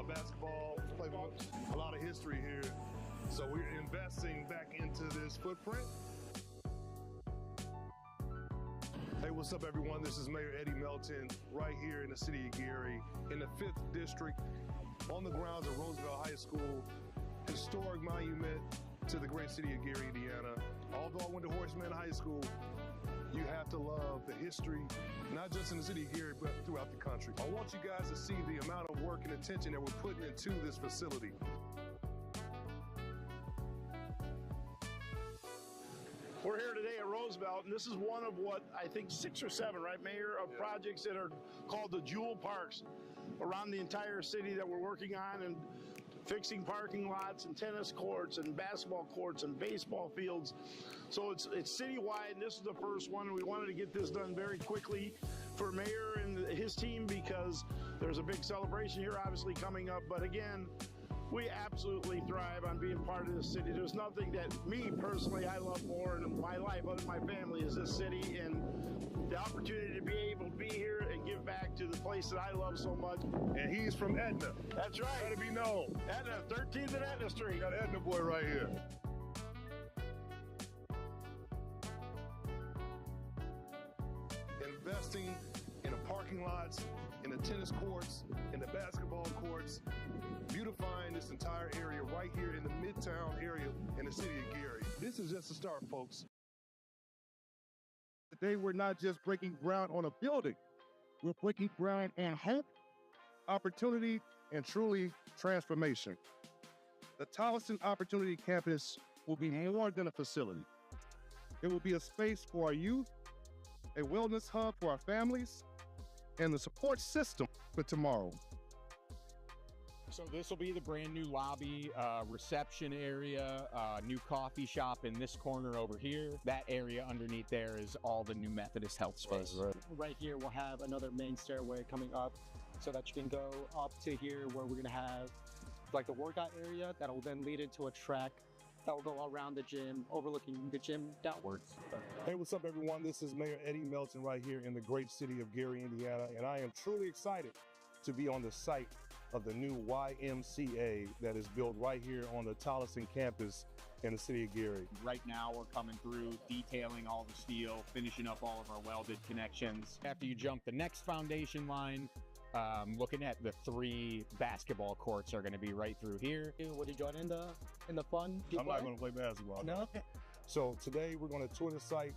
basketball, play a lot of history here. So we're investing back into this footprint. Hey, what's up, everyone? This is Mayor Eddie Melton right here in the city of Gary, in the 5th District, on the grounds of Roosevelt High School, historic monument to the great city of Gary, Indiana. Although I went to Horseman High School, you have to love the history, not just in the city of Gary, but throughout the country. I want you guys to see the amount of work and attention that we're putting into this facility. We're here today at Roosevelt, and this is one of what I think 6 or 7, right, Mayor, of projects that are called the Jewel Parks around the entire city that we're working on, and fixing parking lots and tennis courts and basketball courts and baseball fields. So it's citywide, and this is the first one. We wanted to get this done very quickly for Mayor and his team because there's a big celebration here obviously coming up. But again, we absolutely thrive on being part of this city. There's nothing that me personally I love more in my life other than my family is this city, and the opportunity to be able to be here and give back to the place that I love so much. And he's from Etna. That's right. Gotta be known. Etna, 13th and Etna Street. Got an Etna boy right here. Investing in the parking lots, in the tennis courts, in the basketball courts, beautifying this entire area right here in the Midtown area in the city of Gary. This is just a start, folks. Today, we're not just breaking ground on a building. We're breaking ground in hope, opportunity, and truly transformation. The Tolleson Opportunity Campus will be more than a facility. It will be a space for our youth, a wellness hub for our families, and the support system for tomorrow. So this will be the brand new lobby, reception area, new coffee shop in this corner over here. That area underneath there is all the new Methodist Health space. Right here, we'll have another main stairway coming up so that you can go up to here where we're gonna have like the workout area that will then lead into a track that will go around the gym, overlooking the gym downwards. Hey, what's up, everyone? This is Mayor Eddie Melton right here in the great city of Gary, Indiana, and I am truly excited to be on the site of the new YMCA that is built right here on the Tolleson campus in the city of Gary. Right now we're coming through, detailing all the steel, finishing up all of our welded connections. After you jump the next foundation line, looking at the 3 basketball courts are going to be right through here. Would you join in the fun? I'm not going to play basketball. No? So today we're going to tour the site.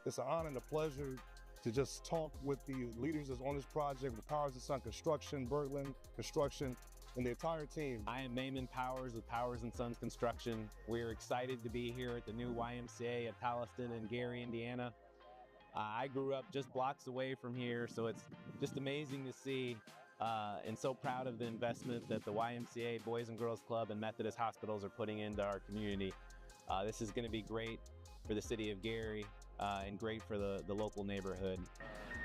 It's an honor and a pleasure to just talk with the leaders that's on this project, with Powers & Son Construction, Berglund Construction, and the entire team. I am Maimon Powers with Powers & Sons Construction. We're excited to be here at the new YMCA at Tolleson in Gary, Indiana. I grew up just blocks away from here, so it's just amazing to see and so proud of the investment that the YMCA, Boys and Girls Club, and Methodist Hospitals are putting into our community. This is going to be great for the city of Gary and great for the local neighborhood.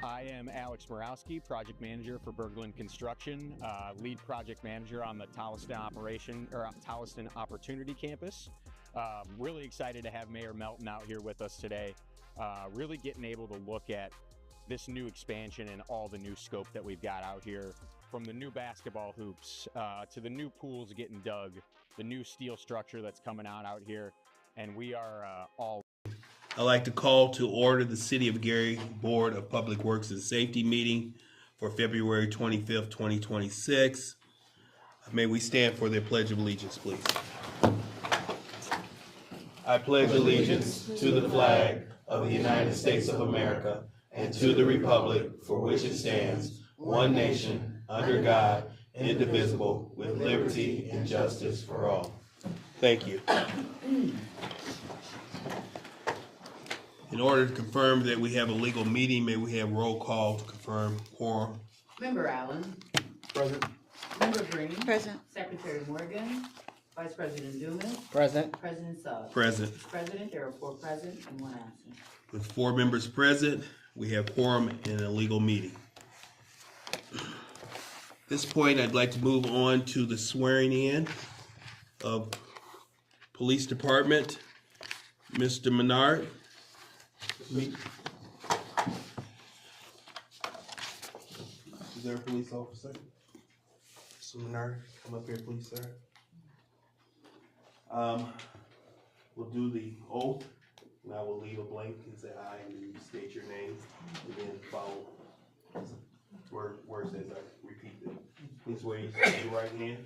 I am Alex Morawski, project manager for Berglund Construction, lead project manager on the Tolleson Opportunity Campus. Really excited to have Mayor Melton out here with us today. Really getting able to look at this new expansion and all the new scope that we've got out here, from the new basketball hoops to the new pools getting dug, the new steel structure that's coming out here, and we are all. I'd like to call to order the City of Gary Board of Public Works and Safety meeting for February 25th, 2026. May we stand for the Pledge of Allegiance, please. I pledge allegiance to the flag of the United States of America and to the republic for which it stands, one nation, under God, indivisible, with liberty and justice for all. Thank you. In order to confirm that we have a legal meeting, may we have roll call to confirm quorum? Member Allen. Present. Member Green. Present. Secretary Morgan. Vice President Dumas. Present. President Suggs. Present. President, there are 4 present and 1 absent. With 4 members present, we have quorum in a legal meeting. At this point, I'd like to move on to the swearing in of Police Department. Mr. Menard. Is there a police officer? Seminar, come up here, please, sir. We'll do the oath, and I will leave a blank and say aye, and then you state your name, and then follow words as I repeat them. Please raise your right hand.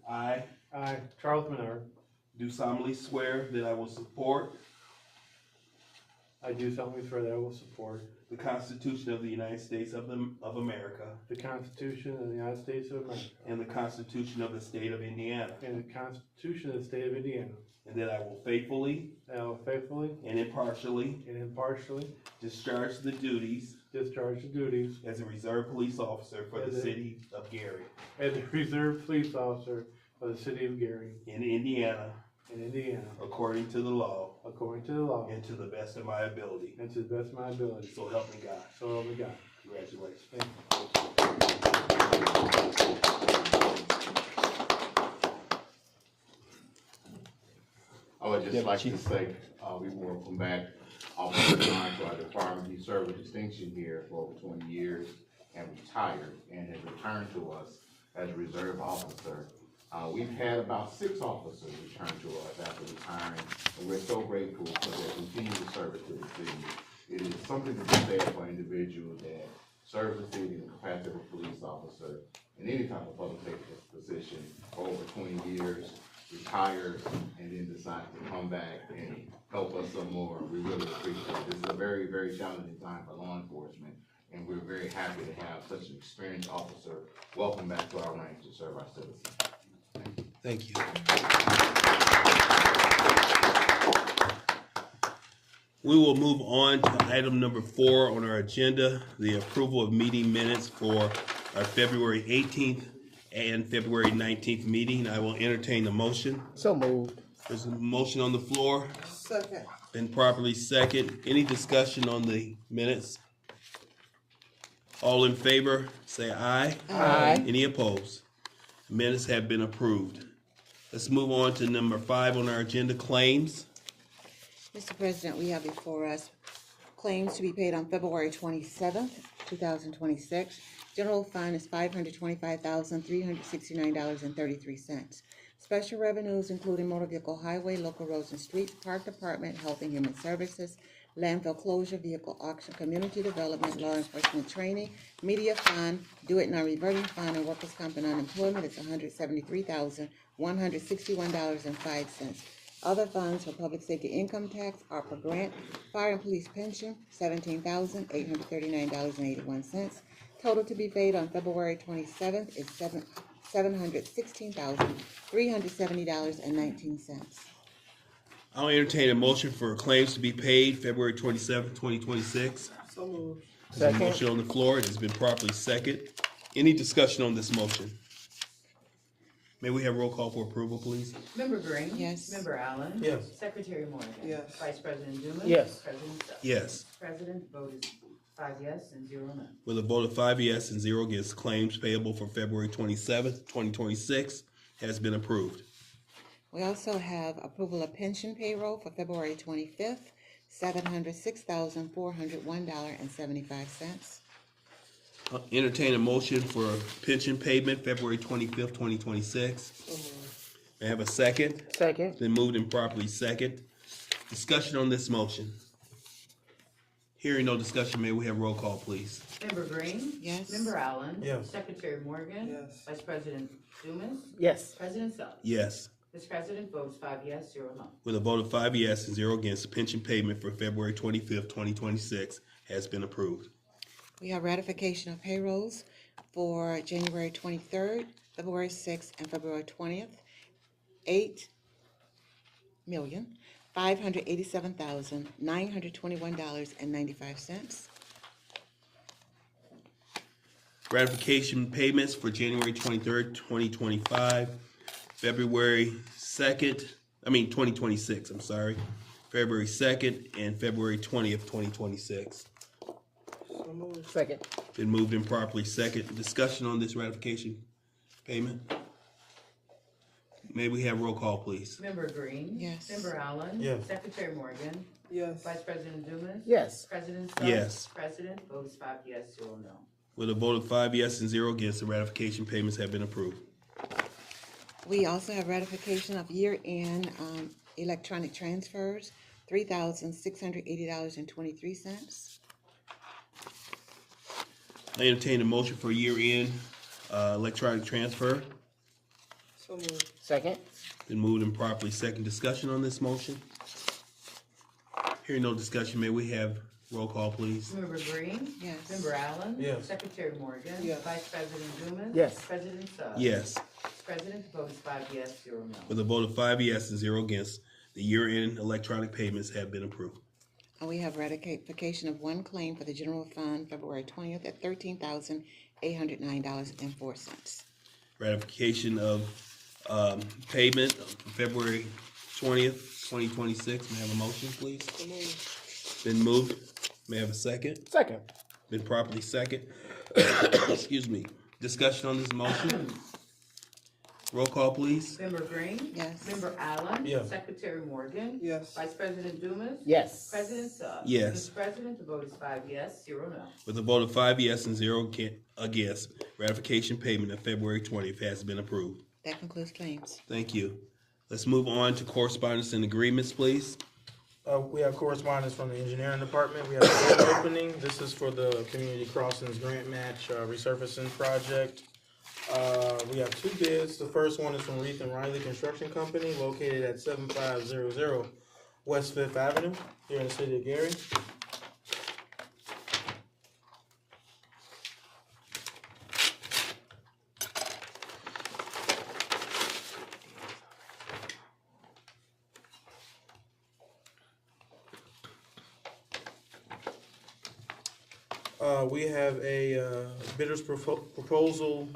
I I, Charles Menard, do solemnly swear that I will support I do solemnly swear that I will support the Constitution of the United States of America the Constitution of the United States of America and the Constitution of the State of Indiana, and the Constitution of the State of Indiana, and that I will faithfully and I will faithfully and impartially and impartially discharge the duties discharge the duties as a reserve police officer for the As a- city of Gary as a reserve police officer for the city of Gary in Indiana, in Indiana, according to the law according to the law and to the best of my ability. and to the best of my ability. So help me God. So help me God. Congratulations. Thank I would just like to say, we welcome back Officer John to our department. He served with distinction here for over 20 years and retired and has returned to us as a reserve officer. We've had about 6 officers return to us after retiring, and we're so grateful for their continued service to the city. It is something to be said for an individual that serves the city in the capacity of a police officer in any type of public safety position for over 20 years, retires, and then decides to come back and help us some more. We really appreciate it. This is a very, very challenging time for law enforcement, and we're very happy to have such an experienced officer welcome back to our ranks to serve our citizens. Thank you. We will move on to item number 4 on our agenda, the approval of meeting minutes for our February 18th and February 19th meeting. I will entertain the motion. So moved. There's a motion on the floor. Second. Been properly second. Any discussion on the minutes? All in favor, say aye. Aye. Any opposed? Minutes have been approved. Let's move on to number 5 on our agenda, claims. Mr. President, we have before us claims to be paid on February 27th, 2026. General fund is $525,369.33. Special revenues including motor vehicle highway, local roads and streets, park department, health and human services, landfill closure, vehicle auction, community development, law enforcement training, media fund, do it now reverting fund, and workers' comp and unemployment is $173,161.05. Other funds for public safety income tax, ARPA grant, fire and police pension, $17,839.81. Total to be paid on February 27th is $716,370.19. I'll entertain a motion for claims to be paid February 27th, 2026. So moved. There's a motion on the floor. It has been properly second. Any discussion on this motion? May we have roll call for approval, please? Member Green? Yes. Member Allen? Yes. Secretary Morgan? Yes. Vice President Dumas? Yes. President Self? Yes. President, vote is 5 yes and 0 no. With a vote of 5 yes and 0 against, claims payable for February 27th, 2026 has been approved. We also have approval of pension payroll for February 25th, $706,401.75. Entertain a motion for pension payment February 25th, 2026. May I have a second? Second. Been moved and properly second. Discussion on this motion. Hearing no discussion, may we have roll call, please? Member Green? Yes. Member Allen? Yes. Secretary Morgan? Yes. Vice President Dumas? Yes. President Self? Yes. Mr. President, vote is 5 yes, 0 no. With a vote of 5 yes and 0 against, the pension payment for February 25th, 2026 has been approved. We have ratification of payrolls for January 23rd, February 6th, and February 20th. $8,587,921.95. Ratification payments for January 23rd, 2025, February 2nd, 2026, I'm sorry, February 2nd, and February 20th, 2026. Second. Been moved and properly second. Discussion on this ratification payment? May we have roll call, please? Member Green? Yes. Member Allen? Yes. Secretary Morgan? Yes. Vice President Dumas? Yes. President Self? Yes. President, vote is 5 yes, 0 no. With a vote of 5 yes and 0 against, the ratification payments have been approved. We also have ratification of year-end electronic transfers, $3,680.23. I entertain a motion for year-end electronic transfer. So moved. Second. Been moved and properly second. Discussion on this motion? Hearing no discussion, may we have roll call, please? Member Green? Yes. Member Allen? Yes. Secretary Morgan? Yes. Vice President Dumas? Yes. President Suggs? Yes. President's vote is 5 yes, 0 no. With a vote of 5 yes and 0 against, the year-end electronic payments have been approved. We have ratification of one claim for the general fund, February 20th, at $13,809.04. Ratification of payment of February 20th, 2026. May I have a motion, please? Been moved. May I have a second? Second. Been properly second. Excuse me. Discussion on this motion? Roll call, please. Member Green? Yes. Member Allen? Yes. Secretary Morgan? Yes. Vice President Dumas? Yes. President Suggs? Yes. Mr. President, the vote is 5 yes, 0 no. With a vote of 5 yes and 0 against, ratification payment of February 20th has been approved. That concludes claims. Thank you. Let's move on to correspondence and agreements, please. We have correspondence from the engineering department. We have a bid opening. This is for the Community Crossings Grant Match resurfacing project. We have 2 bids. The first one is from Reith and Riley Construction Company located at 7500 West 5th Avenue here in the city of Gary. We have a bidder's proposal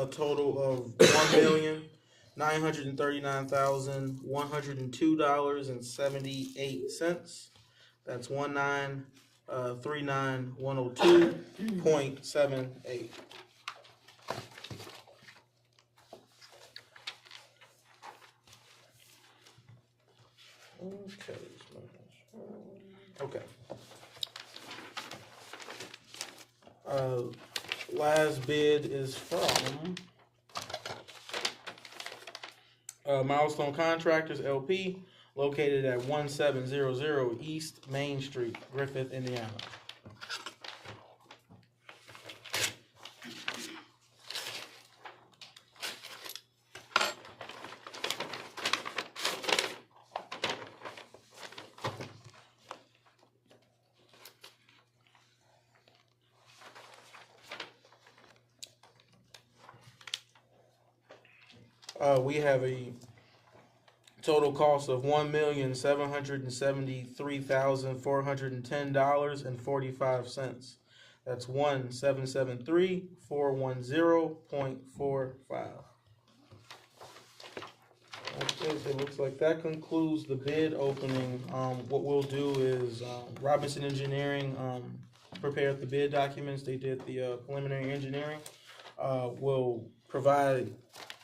total of $1,939,102.78. That's 1,939,102.78. Okay. Last bid is from Milestone Contractors LP, located at 1700 East Main Street, Griffith, Indiana. We have a total cost of $1,773,410.45. That's 1,773,410.45. Okay, so it looks like that concludes the bid opening. What we'll do is Robinson Engineering prepared the bid documents. They did the preliminary engineering. We'll provide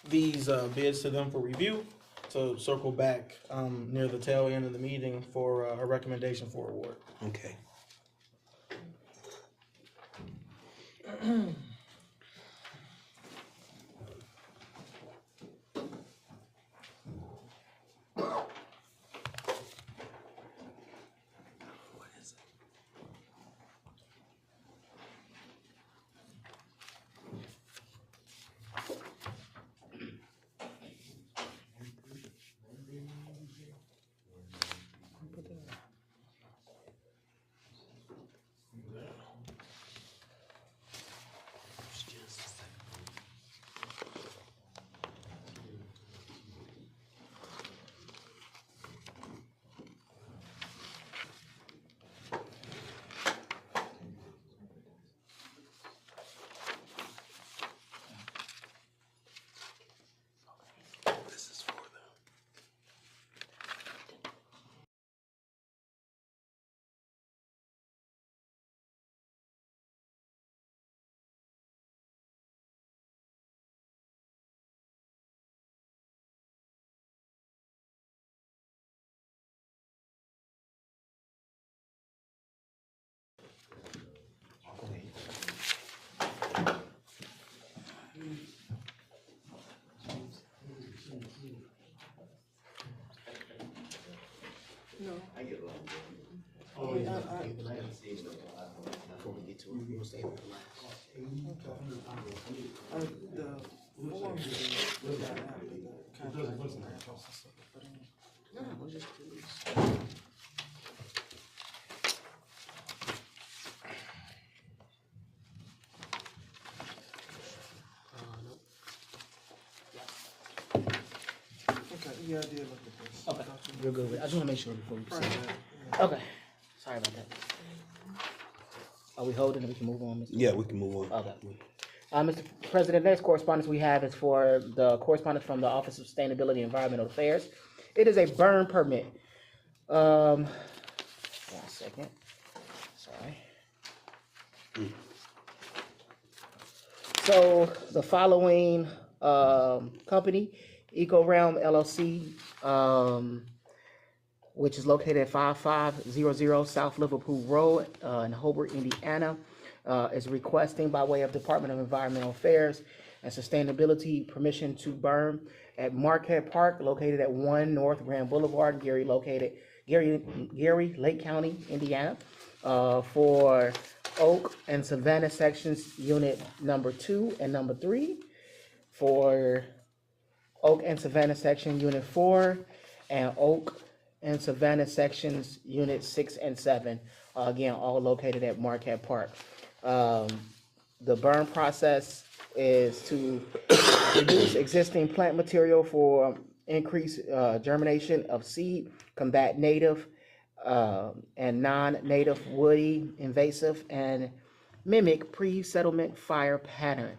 these bids to them for review, to circle back near the tail end of the meeting for a recommendation for award. Okay. No. I get along with Oh, yeah. I gotta save stuff before we get to it. We'll save it for last. The forms we got after the contract was No, we're just curious. Okay, yeah, I did look at this. Okay, you're good with it. I just wanna make sure before we proceed. Yeah. Okay, sorry about that. Are we holding and we can move on, Mr.? Yeah, we can move on. Okay. Mr. President, next correspondence we have is for the correspondence from the Office of Sustainability and Environmental Affairs. It is a burn permit. 1 second. Sorry. So the following company, EcoRealm LLC, which is located at 5500 South Liverpool Road in Hobart, Indiana, is requesting by way of Department of Environmental Affairs and Sustainability permission to burn at Marquette Park, located at 1 North Grand Boulevard, Gary, Lake County, Indiana, for Oak and Savannah sections, unit number 2 and number 3, for Oak and Savannah section, unit 4, and Oak and Savannah sections, unit 6 and 7, again, all located at Marquette Park. The burn process is to reduce existing plant material for increased germination of seed, combat native and non-native woody invasive, and mimic pre-settlement fire pattern.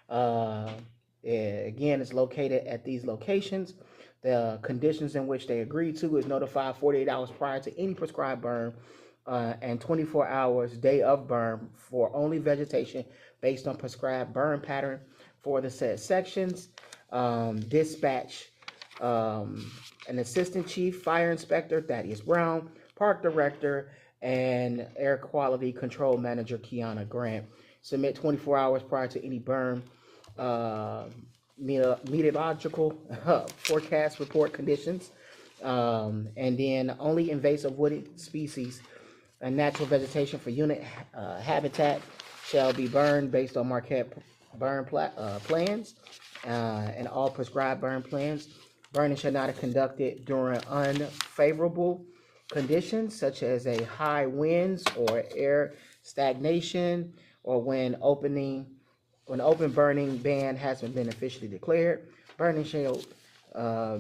Again, it's located at these locations. The conditions in which they agree to is notified 48 hours prior to any prescribed burn and 24 hours day of burn for only vegetation based on prescribed burn pattern for the said sections. Dispatch an assistant chief, fire inspector Thaddeus Brown, park director, and air quality control manager Kiana Grant. Submit 24 hours prior to any burn meteorological forecast report conditions, and then only invasive wooded species and natural vegetation for unit habitat shall be burned based on Marquette burn plans and all prescribed burn plans. Burning shall not be conducted during unfavorable conditions such as a high winds or air stagnation, or when open burning ban has been officially declared. Burning shall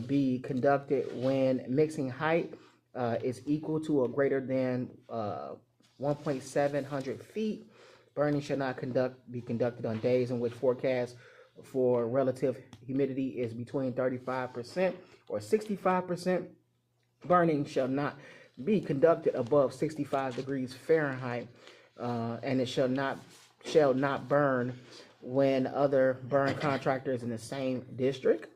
be conducted when mixing height is equal to or greater than 1.700 feet. Burning shall not be conducted on days in which forecast for relative humidity is between 35% or 65%. Burning shall not be conducted above 65 degrees Fahrenheit, and it shall not burn when other burn contractors in the same district.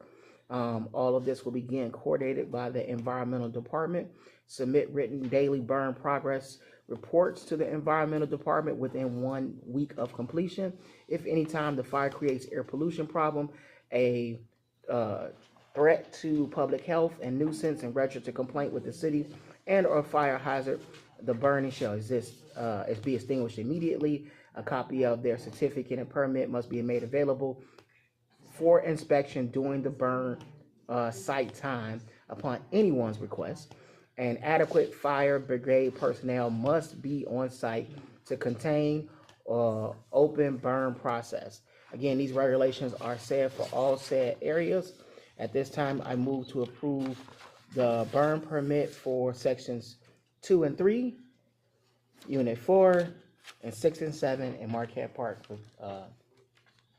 All of this will begin coordinated by the environmental department. Submit written daily burn progress reports to the environmental department within 1 week of completion. If any time the fire creates air pollution problem, a threat to public health and nuisance, and register complaint with the city and or fire hazard, the burning shall be extinguished immediately. A copy of their certificate and permit must be made available for inspection during the burn site time upon anyone's request. And adequate fire brigade personnel must be on site to contain open burn process. Again, these regulations are set for all said areas. At this time, I move to approve the burn permit for sections 2 and 3, unit 4, and 6 and 7 in Marquette Park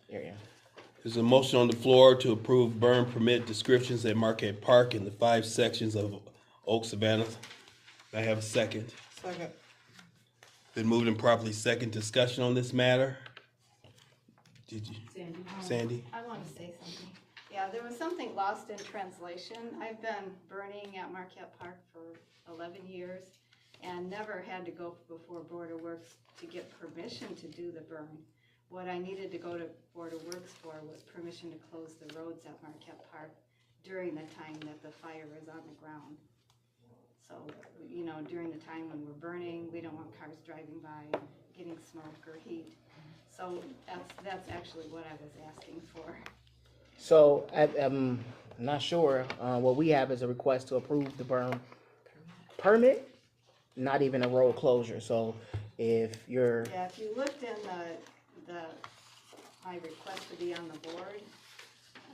area. There's a motion on the floor to approve burn permit descriptions at Marquette Park in the 5 sections of Oak Savannah. May I have a second? Second. Been moved and properly second. Discussion on this matter? Did you? Sandy? I want to say something. Yeah, there was something lost in translation. I've been burning at Marquette Park for 11 years and never had to go before Board of Works to get permission to do the burn. What I needed to go to Board of Works for was permission to close the roads at Marquette Park during the time that the fire is on the ground. So, you know, during the time when we're burning, we don't want cars driving by, getting smoke or heat. So that's actually what I was asking for. So I'm not sure. What we have is a request to approve the burn permit, not even a road closure. So if you're Yeah, if you looked in my request to be on the board,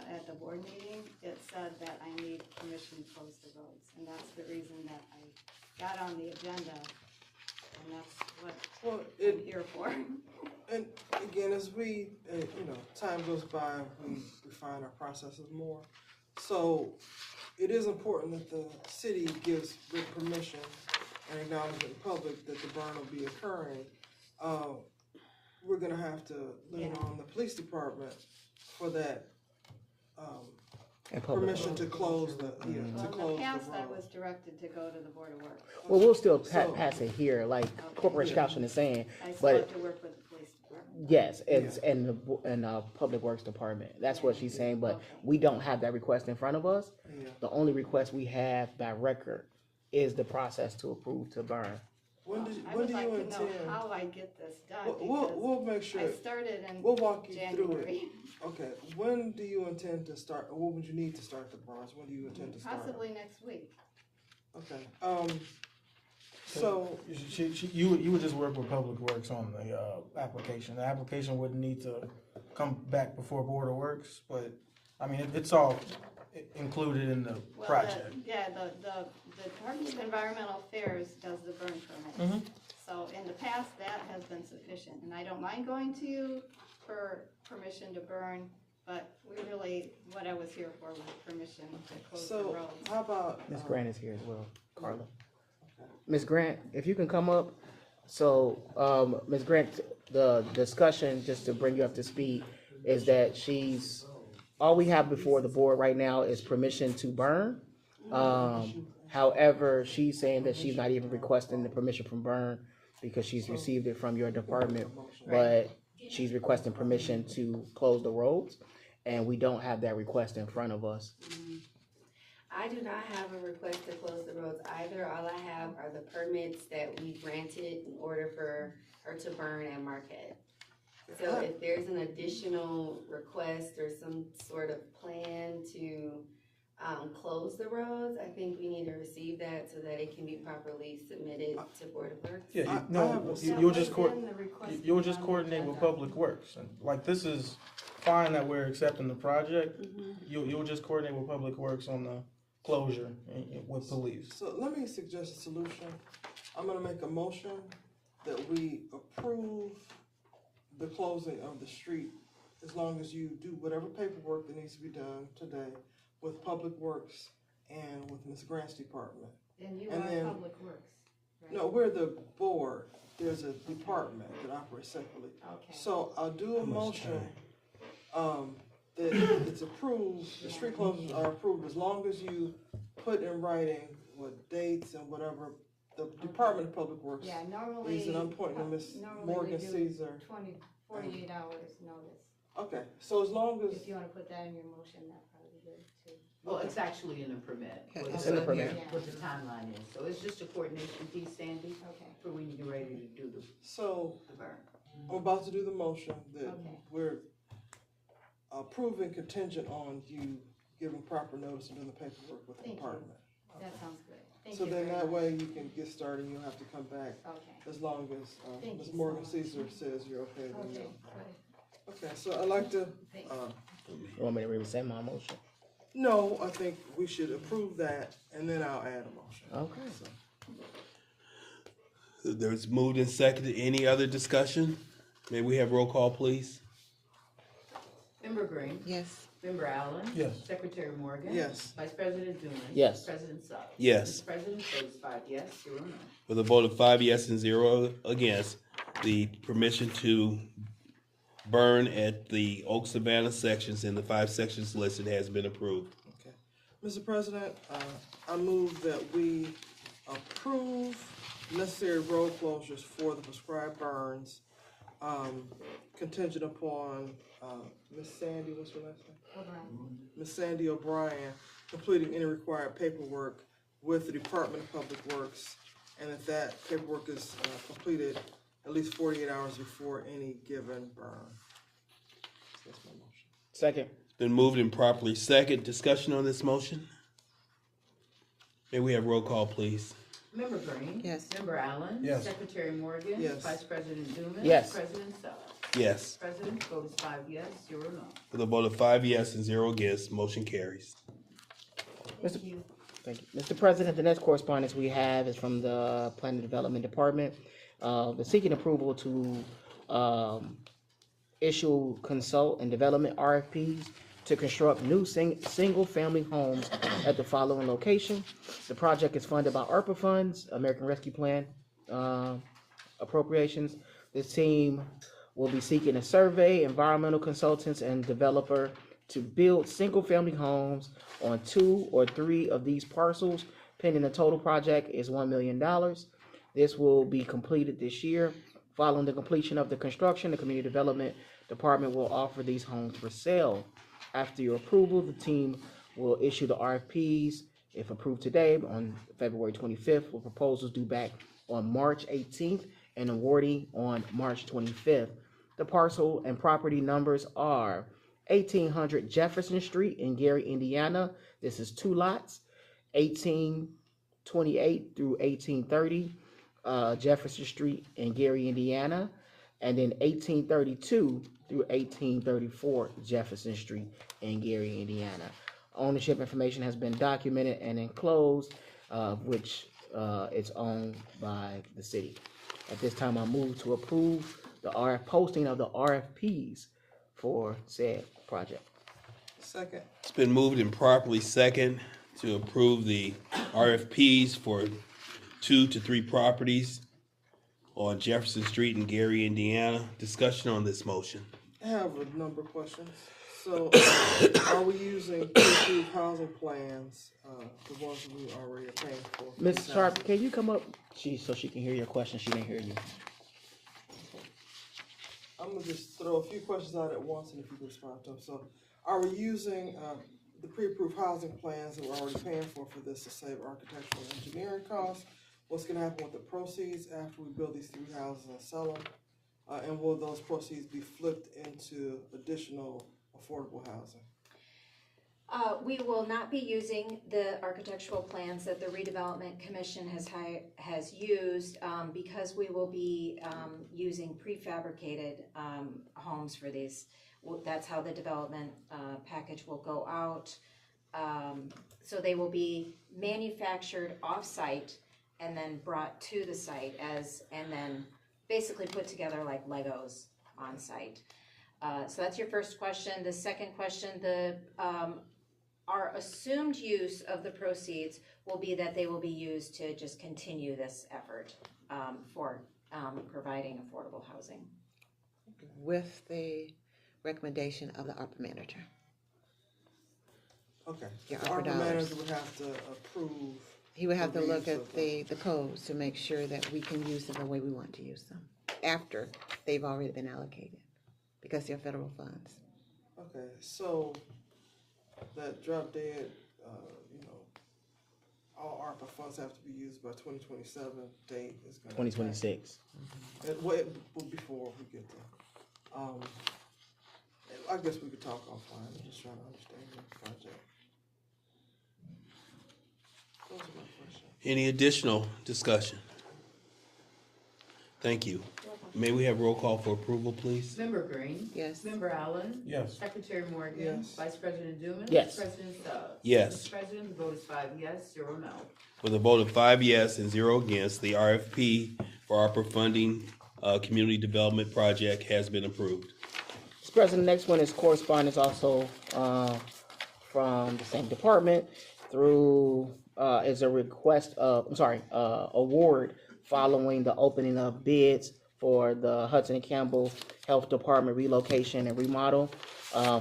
at the board meeting, it said that I need permission to close the roads. And that's the reason that I got on the agenda. And that's what I'm here for. And again, as we, time goes by, we refine our processes more. So it is important that the city gives written permission and acknowledge in public that the burn will be occurring. We're gonna have to lean on the police department for that permission to close the, Well, in the past, I road. was directed to go to the Board of Works. well, we'll still pass it here, like Corporation Council is saying, I still but have to work with the police department. yes, it's in the Public Works Department. That's what she's saying, but we don't have that request in front of us. Yeah. The only request we have by record is the process to approve to burn. When do I you would like to intend? know how I get this done. We'll make sure. I started in We'll walk you through it. January. Okay, when do you intend to start, or what would you need to start the burns? When do you intend to start? Possibly next week. Okay, so. You would just work with Public Works on the application. The application wouldn't need to come back before Board of Works, but, I mean, it's all included in the project. The Department of Environmental Affairs does the burn permits. So in the past, that has been sufficient, and I don't mind going to you for permission to burn, but what I was here for was permission to close the roads. So how about? Ms. Grant is here as well, Carla. Ms. Grant, if you can come up. So, Ms. Grant, the discussion, just to bring you up to speed, is that all we have before the board right now is permission to burn. However, she's saying that she's not even requesting the permission from burn because she's received it from your department, but she's requesting permission to close the roads, and we don't have that request in front of us. I do not have a request to close the roads either. All I have are the permits that we granted in order for her to burn at Marquette. So if there's an additional request or some sort of plan to close the roads, I think we need to receive that so that it can be properly submitted to Board of Works. Yeah, you'll just coordinate with Public Works. And like, this is fine that we're accepting the project. You'll just coordinate with Public Works on the closure with police. So let me suggest a solution. I'm gonna make a motion that we approve the closing of the street as long as you do whatever paperwork that needs to be done today with Public Works and with Ms. Grant's department. And you And are then- Public Works, right? No, we're the board. There's a department that operates separately. Okay. So I'll do a motion, that it's approved, the street closures are approved as long as you put in writing what dates and whatever the Department of Public Works. Yeah, normally. And I'm pointing to Ms. normally we Morgan do Caesar. 48 hours notice. Okay, so as long as. If you wanna put that in your motion, that probably be good too. Well, it's actually in the permit. Okay. It's in the permit. What the timeline is, so it's just a coordination piece, Sandy, Okay. for when you're ready to do the So burn. I'm about to do the motion that Okay. we're approving contingent on you giving proper notice and doing the paperwork with the Thank you. department. That sounds good. Thank So you then very that much. way you can get started and you'll have to come back Okay. as long as Thank Ms. you so Morgan much. Caesar says you're okay. Then Okay, you're- good. Okay, so I'd like to, Thanks. You want me to resend my motion? no, I think we should approve that and then I'll add a motion. Okay. There's moved and seconded. Any other discussion? May we have roll call, please? Member Green? Yes. Member Allen? Yes. Secretary Morgan? Yes. Vice President Dumas? Yes. President Suggs? Yes. Mr. President, votes 5 yes, 0 no. With a vote of 5 yes and 0 against, the permission to burn at the Oak Savannah sections and the 5 sections listed has been approved. Okay. Mr. President, I move that we approve necessary road closures for the prescribed burns, contingent upon, Ms. Sandy, what's her last name? O'Brien. Ms. Sandy O'Brien completing any required paperwork with the Department of Public Works, and that paperwork is completed at least 48 hours before any given burn. So that's my motion. Second. It's been moved and properly second. Discussion on this motion? May we have roll call, please? Member Green? Yes. Member Allen? Yes. Secretary Morgan? Yes. Vice President Dumas? Yes. President Sellers? Yes. President, vote is 5 yes, 0 no. With a vote of 5 yes and 0 against, motion carries. Thank you. Mr. President, the next correspondence we have is from the Planning and Development Department. They're seeking approval to issue consult and development RFPs to construct new single-family homes at the following location. The project is funded by ARPA funds, American Rescue Plan appropriations. This team will be seeking a survey, environmental consultants, and developer to build single-family homes on 2 or 3 of these parcels, pending the total project is $1 million. This will be completed this year. Following the completion of the construction, the Community Development Department will offer these homes for sale. After your approval, the team will issue the RFPs, if approved today, on February 25th, with proposals due back on March 18th and awarding on March 25th. The parcel and property numbers are 1800 Jefferson Street in Gary, Indiana. This is 2 lots, 1828 through 1830 Jefferson Street in Gary, Indiana, and then 1832 through 1834 Jefferson Street in Gary, Indiana. Ownership information has been documented and enclosed, which is owned by the city. At this time, I move to approve the posting of the RFPs for said project. Second. It's been moved and properly second to approve the RFPs for 2 to 3 properties on Jefferson Street in Gary, Indiana. Discussion on this motion. I have a number of questions. So, are we using pre-approved housing plans, the ones that we already are paying for? Ms. Sharp, can you come up so she can hear your question? She didn't hear you. I'm gonna just throw a few questions out at once, and if you can respond to them. So, are we using the pre-approved housing plans that we're already paying for this to save architectural and engineering costs? What's gonna happen with the proceeds after we build these 3 houses and sell them? And will those proceeds be flipped into additional affordable housing? We will not be using the architectural plans that the Redevelopment Commission has used because we will be using prefabricated homes for these. That's how the development package will go out. So they will be manufactured off-site and then brought to the site and then basically put together like Legos on site. So that's your first question. The second question, our assumed use of the proceeds will be that they will be used to just continue this effort for providing affordable housing. With the recommendation of the ARPA manager. Okay. Yeah, so ARPA ARPA dollars. manager would have to approve. He would have to the look use at of the codes to make sure that we can use them the way we want to use them after they've already been allocated because they're federal funds. Okay, so that drop dead, all ARPA funds have to be used by 2027 date is going to 2026. Before we get there. I guess we could talk offline. I'm just trying to understand the project. Those are my questions. Any additional discussion? Thank you. May we have roll call for approval, please? Member Green? Yes. Member Allen? Yes. Secretary Morgan? Yes. Vice President Dumas? Yes. President Sellers? Yes. Mr. President, the vote is 5 yes, 0 no. With a vote of 5 yes and 0 against, the RFP for ARPA funding community development project has been approved. Mr. President, the next one is correspondence also from the same department through is a request of, award following the opening of bids for the Hudson and Campbell Health Department relocation and remodel.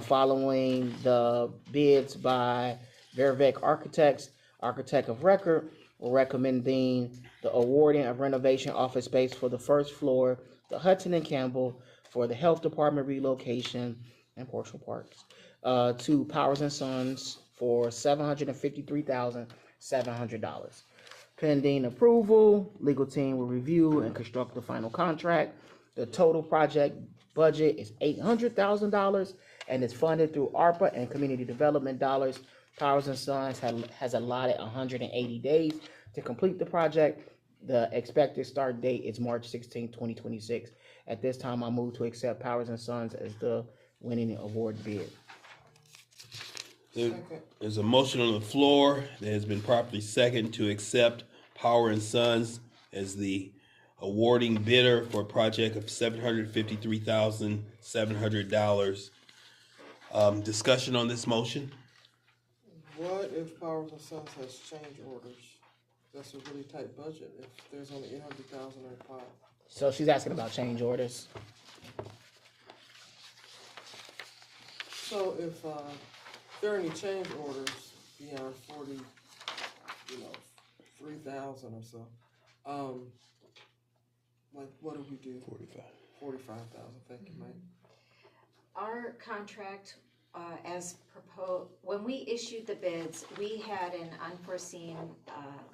Following the bids by Vervec Architects, architect of record, we're recommending the awarding of renovation office space for the first floor, the Hudson and Campbell, for the Health Department relocation and Portual Parks, to Powers and Sons for $753,000 $700. Pending approval, legal team will review and construct the final contract. The total project budget is $800,000 and is funded through ARPA and community development dollars. Powers and Sons has allotted 180 days to complete the project. The expected start date is March 16, 2026. At this time, I move to accept Powers and Sons as the winning award bid. There's a motion on the floor that has been properly seconded to accept Power and Sons as the awarding bidder for a project of $753,700. Discussion on this motion? What if Powers and Sons has change orders? That's a really tight budget if there's only 800,000 in the pot. So she's asking about change orders. So if there are any change orders beyond 40, 3,000 or so, like what do we do? 45,000, thank you, Mike. Our contract, as proposed, when we issued the bids, we had an unforeseen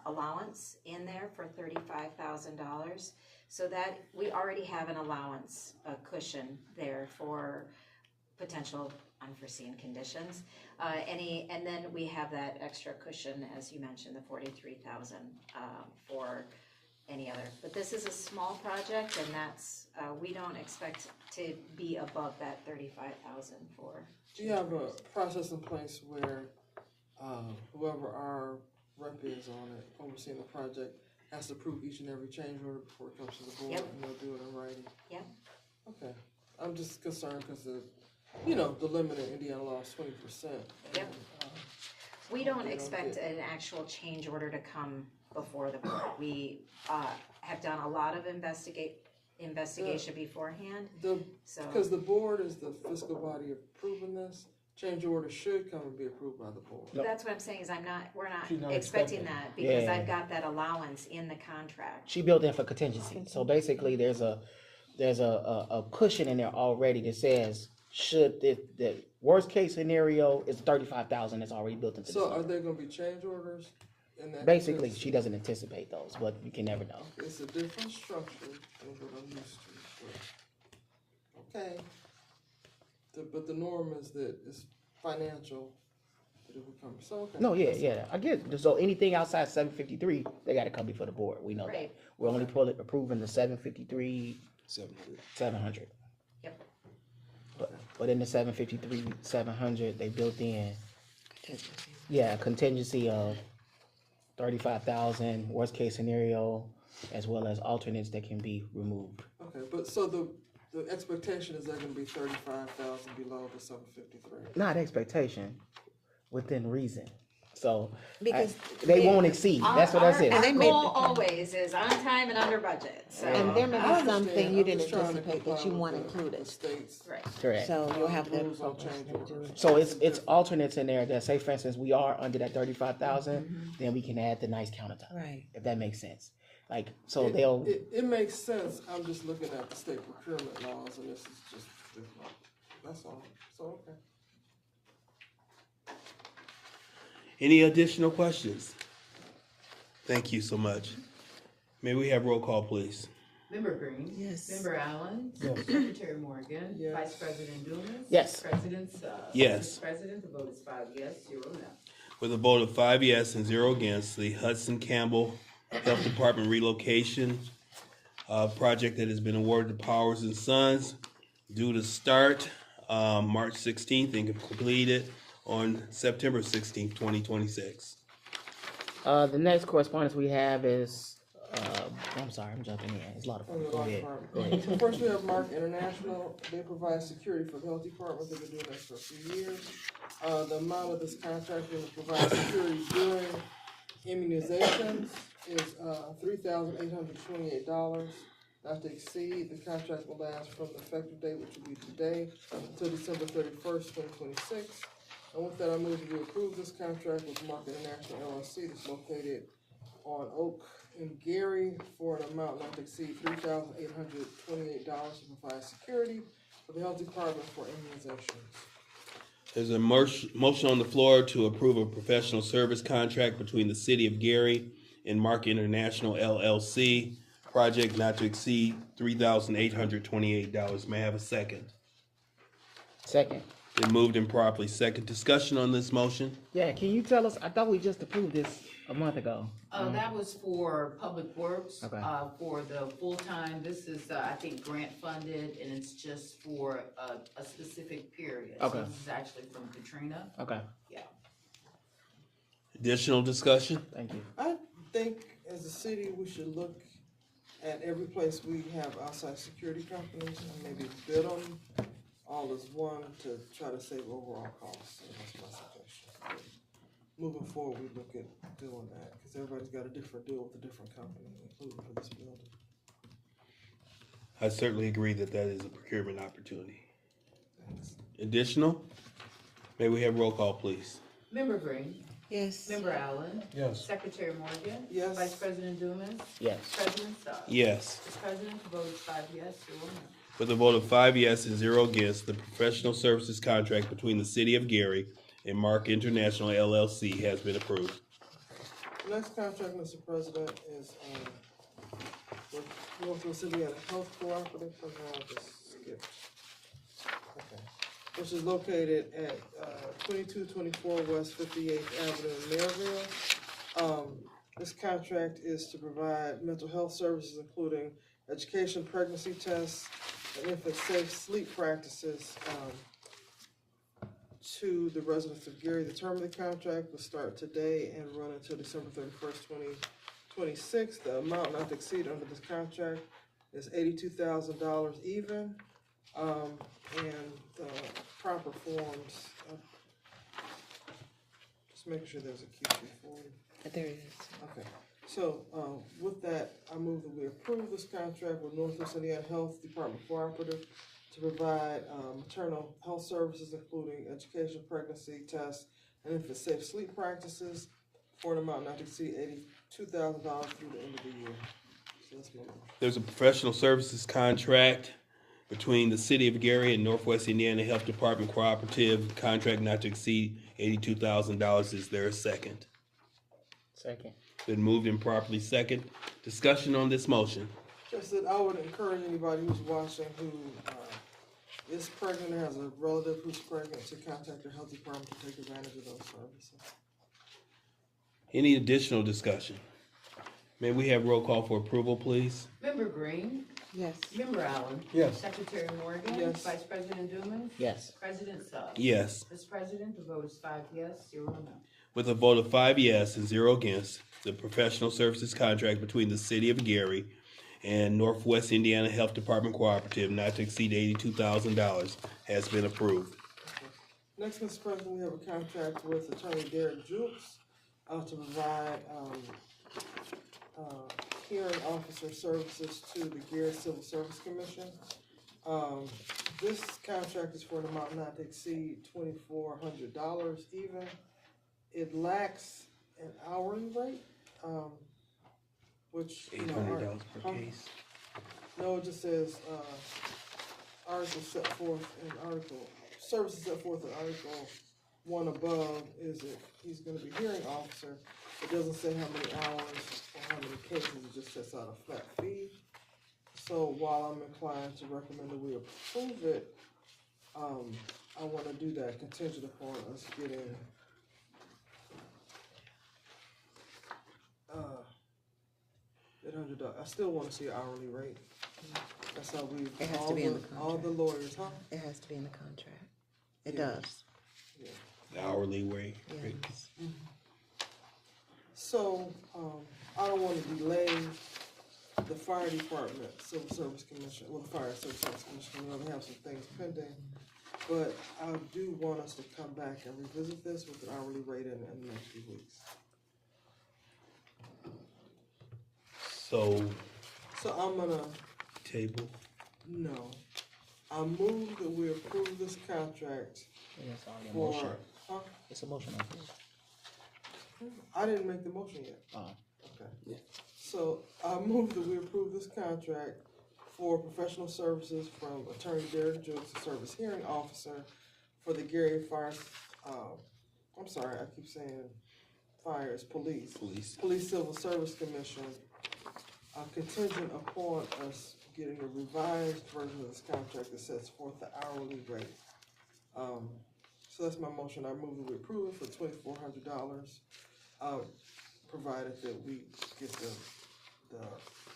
allowance in there for $35,000. So that we already have an allowance, a cushion there for potential unforeseen conditions. And then we have that extra cushion, as you mentioned, the 43,000 for any other. But this is a small project, and that's we don't expect to be above that 35,000 for. Do you have a process in place where whoever our rep is on it, overseeing the project, has to approve each and every change order before it comes to the board, and they'll do it in writing? Yep. Okay. I'm just concerned because the limit in Indiana law is 20%. Yep. We don't expect an actual change order to come before the board. We have done a lot of investigation beforehand. Because the board is the fiscal body approving this, change order should come and be approved by the board. That's what I'm saying is we're not She's not expecting that because Yeah. I've got that allowance in the contract. She built in for contingency. So basically, there's a cushion in there already that says should the worst case scenario is 35,000 that's already built into the So are there going to be change orders in that? Basically, she doesn't anticipate those, but you can never know. It's a different structure than what I'm used to. Okay. But the norm is that it's financial. That it would come. So okay. No, yeah, I get it. So anything outside 753, they got to come before the board. We know that. We're only approving the 753, 700. Yep. But in the 753, 700, they built in, contingency of 35,000, worst case scenario, as well as alternates that can be removed. Okay, but so the expectation is they're going to be 35,000 below the 753. Not expectation, within reason. So Because they won't exceed. That's what I said. Our goal always is on time and under budget. So. And there may I be something understand. you I'm didn't just trying to anticipate that comply you with want the included. States. Right. Correct. So you'll have to. Rules on change orders. So it's alternates in there that say, for instance, we are under that 35,000, then we can add the nice countertop. Right. If that makes sense. Like, so It makes sense. I'm just looking at the state procurement laws, and this is just different. That's all. So okay. Any additional questions? Thank you so much. May we have roll call, please? Member Green? Yes. Member Allen? Yes. Secretary Morgan? Yes. Vice President Dumas? Yes. President Suggs? Yes. Mr. President, the vote is 5 yes, 0 no. With a vote of 5 yes and 0 against, the Hudson Campbell Health Department relocation project that has been awarded to Powers and Sons, due to start March 16th and completed on September 16th, 2026. the next correspondence we have is, I'm sorry, I'm jumping in. It's a lot of fun. Go ahead. So first we have Mark International. They provide security for the health department. They've been doing this for a few years. The amount of this contract is to provide security during immunizations is $3,828. Not to exceed, the contract will last from the effective date, which will be today, until December 31st, 2026. And with that, I move to approve this contract with Mark International LLC that's located on Oak and Gary for an amount not to exceed $3,828 to provide security for the health department for immunizations. There's a motion on the floor to approve a professional service contract between the City of Gary and Mark International LLC, project not to exceed $3,828. May I have a second? Second. Been moved and properly second. Discussion on this motion? Yeah, can you tell us, I thought we just approved this a month ago. That was for Public Works, Okay. For the full-time. This is, I think, grant funded, and it's just for a specific period. Okay. So this is actually from Katrina. Okay. Yeah. Additional discussion? Thank you. I think as a city, we should look at every place we have outside security companies and maybe bid on them all as one to try to save overall costs. So that's my suggestion. Moving forward, we look at doing that because everybody's got a different deal with a different company, including for this building. I certainly agree that that is a procurement opportunity. Additional? May we have roll call, please? Member Green. Yes. Member Allen. Yes. Secretary Morgan. Yes. Vice President Dumas. Yes. President Saab. Yes. Mr. President, the vote is 5 yes, 0 no. With a vote of 5 yes and 0 against, the professional services contract between the City of Gary and Mark International LLC has been approved. The next contract, Mr. President, is with Northwest Indiana Health Cooperative. Somehow I just skipped. Okay. Which is located at 2224 West 58th Avenue in Maryville. This contract is to provide mental health services, including education, pregnancy tests, and infant safe sleep practices to the residents of Gary. The term of the contract will start today and run until December 31st, 2026. The amount not to exceed under this contract is $82,000 even. And the proper forms, just making sure there's a QC form. There is. Okay, so, with that, I move that we approve this contract with Northwest Indiana Health Department Cooperative to provide, maternal health services, including education, pregnancy tests, and infant safe sleep practices for an amount not to exceed $82,000 through the end of the year. So that's my motion. There's a professional services contract between the City of Gary and Northwest Indiana Health Department Cooperative, contract not to exceed $82,000. Is there a second? Second. Been moved and properly second. Discussion on this motion. Just that I would encourage anybody who's watching who is pregnant or has a relative who's pregnant to contact their health department to take advantage of those services. Any additional discussion? May we have roll call for approval, please? Member Green. Yes. Member Allen. Yes. Secretary Morgan. Yes. Vice President Dumas. Yes. President Saab. Yes. Mr. President, the vote is 5 yes, 0 no. With a vote of 5 yes and 0 against, the professional services contract between the City of Gary and Northwest Indiana Health Department Cooperative not to exceed $82,000 has been approved. Next, Mr. President, we have a contract with Attorney Derek Jukes to provide hearing officer services to the Gary Civil Service Commission. This contract is for an amount not to exceed $2,400 even. It lacks an hourly rate, which, you know, $800 per case. No, it just says, article set forth in article, services set forth in article 1 above is that he's gonna be hearing officer. It doesn't say how many hours or how many cases, it just sets out a flat fee. So while I'm inclined to recommend that we approve it, I wanna do that contingent upon us getting $800. I still wanna see an hourly rate. That's how we, It has to be in the contract. all the lawyers, huh? It has to be in the contract. It Yeah. does. Yeah. The hourly rate. Yes. So, I don't wanna delay the fire department, civil service commission, well, the fire civil service commission, we know they have some things pending. But I do want us to come back and revisit this with an hourly rate in the next few weeks. So, So I'm gonna, table. no, I move that we approve this contract It's already a for, motion. huh? It's a motion on the floor. I didn't make the motion yet. Oh. Okay. Yeah. So I move that we approve this contract for professional services from Attorney Derek Jukes, a service hearing officer, for the Gary Fire, I'm sorry, I keep saying fires, police. Police Civil Service Commission, contingent upon us getting a revised version of this contract that sets forth the hourly rate. So that's my motion. I move that we approve it for $2,400, provided that we get the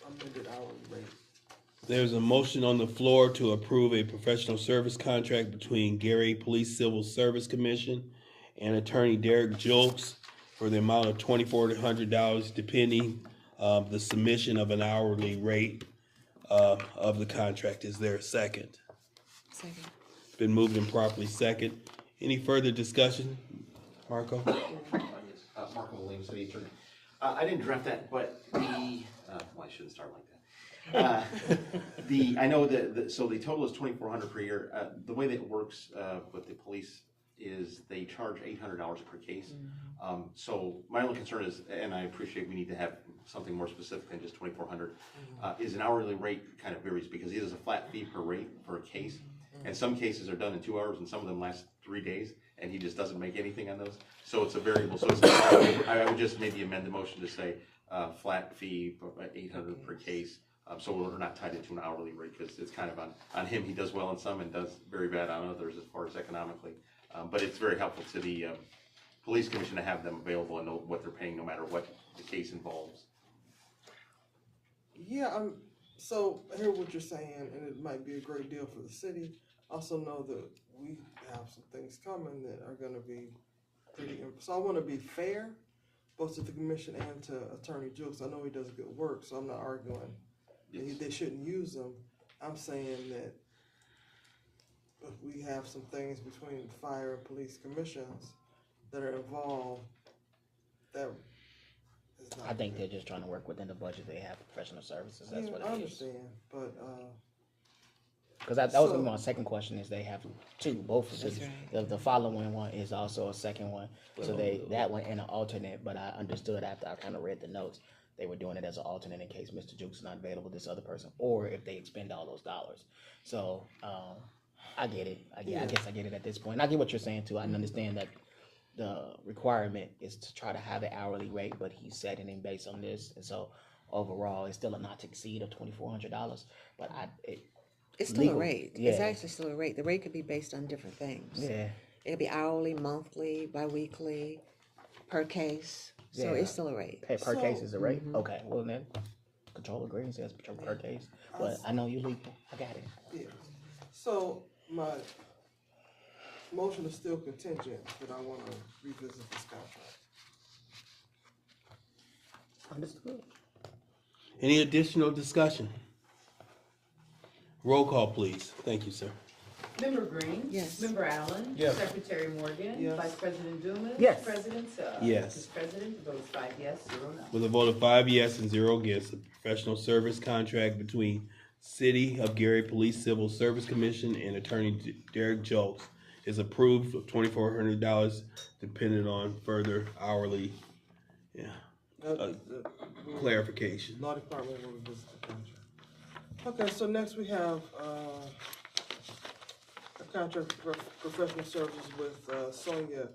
amended hourly rate. There's a motion on the floor to approve a professional service contract between Gary Police Civil Service Commission and Attorney Derek Julks for the amount of $2,400, depending the submission of an hourly rate of the contract. Is there a second? Second. It's been moved and properly second. Any further discussion? Marco? Marco Williams, City Attorney. I didn't draft that, but I shouldn't start like that. I know that, so the total is $2,400 per year. The way that it works with the police is they charge $800 per case. So my only concern is, and I appreciate we need to have something more specific than just $2,400, is an hourly rate kind of varies because it is a flat fee per rate for a case. And some cases are done in 2 hours and some of them last 3 days, and he just doesn't make anything on those. So it's a variable. So it's I would just maybe amend the motion to say flat fee, $800 per case. So we're not tied into an hourly rate because it's kind of on him. He does well on some and does very bad on others as far as economically. But it's very helpful to the police commission to have them available and know what they're paying no matter what the case involves. Yeah, so I hear what you're saying, and it might be a great deal for the city. Also know that we have some things coming that are gonna be pretty, so I wanna be fair, both to the commission and to Attorney Julks. I know he does good work, so I'm not arguing that they shouldn't use them. I'm saying that if we have some things between fire and police commissions that are involved, that is not. I think they're just trying to work within the budget they have for professional services. That's what it is. I understand, but because that was my second question. Is they have two, both of these. Right. The following one is also a second one, so that one and an alternate. But I understood after I kind of read the notes, they were doing it as an alternate in case Mr. Julks is not available, this other person, or if they expend all those dollars. So I get it. I guess I get it at this point. And I get what you're saying too. I understand that the requirement is to try to have an hourly rate, but he's setting it based on this, and so overall, it's still a not to exceed of $2,400. But it's still a rate. Yeah. It's actually still a rate. The rate could be based on different things. Yeah. It could be hourly, monthly, bi-weekly, per case. So it's still a rate. Per case is a rate? Okay, well then, control agrees, says per case. But I know you legal. I got it. Yeah. So my motion is still contingent, but I want to revisit this contract. Understood. Any additional discussion? Roll call, please. Thank you, sir. Member Green? Yes. Member Allen? Yes. Secretary Morgan? Yes. Vice President Dumas? Yes. President Saab? Yes. Mr. President, the vote is 5 yes, 0 no. With a vote of 5 yes and 0 against, the professional service contract between City of Gary Police Civil Service Commission and Attorney Derek Julks is approved of $2,400, depending on further hourly clarification. Law Department will revisit the contract. Okay, so next we have a contract for professional services with Sonia